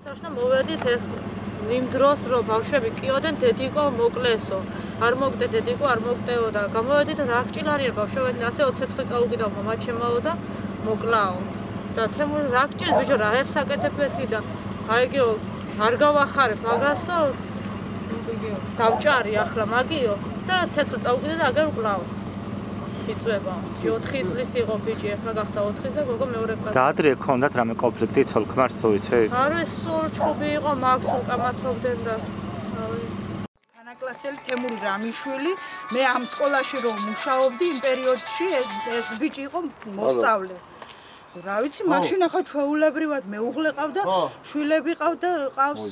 საშნა მოვედით იმ დროს რომ ბავშვები კიოდენ დედიკო მოკლესო არ მოგდე დედიკო არ მოგდეო და გამოვედით რა გჭირარია ბავშვებთან ასე 29 წაუკიდავ მამა ჩემაო და მოკლაო და თემურ რა გჭირს ბიჭო რაებს აკეთებსი და აიგიო არ გავახარებ მაგასო დავჭარი ახლა მაგიო და ცეცხლ წაუკიდე და აგერ ვკლავ იწובה 4 წლის იყო ბიჭი ახლა გახდა 4 და გოგო მეორე კლასი და ადრე გქონდათ რამე კონფლიქტი ცოლ-ქმარს თუ იცით? არ ვიცი სულ ჩხუბი იყო მაგს უკამათობდნენ და თანაკლასელი თემური რამიშვილი მე ამ სკოლაში რომ მუშაობდი იმ პერიოდში ეს ბიჭი იყო მოსწავლე რა ვიცი მაშინ ახლა ჩვეულებრივად მეუღლე ყავდა შვილები ყავდა ყავს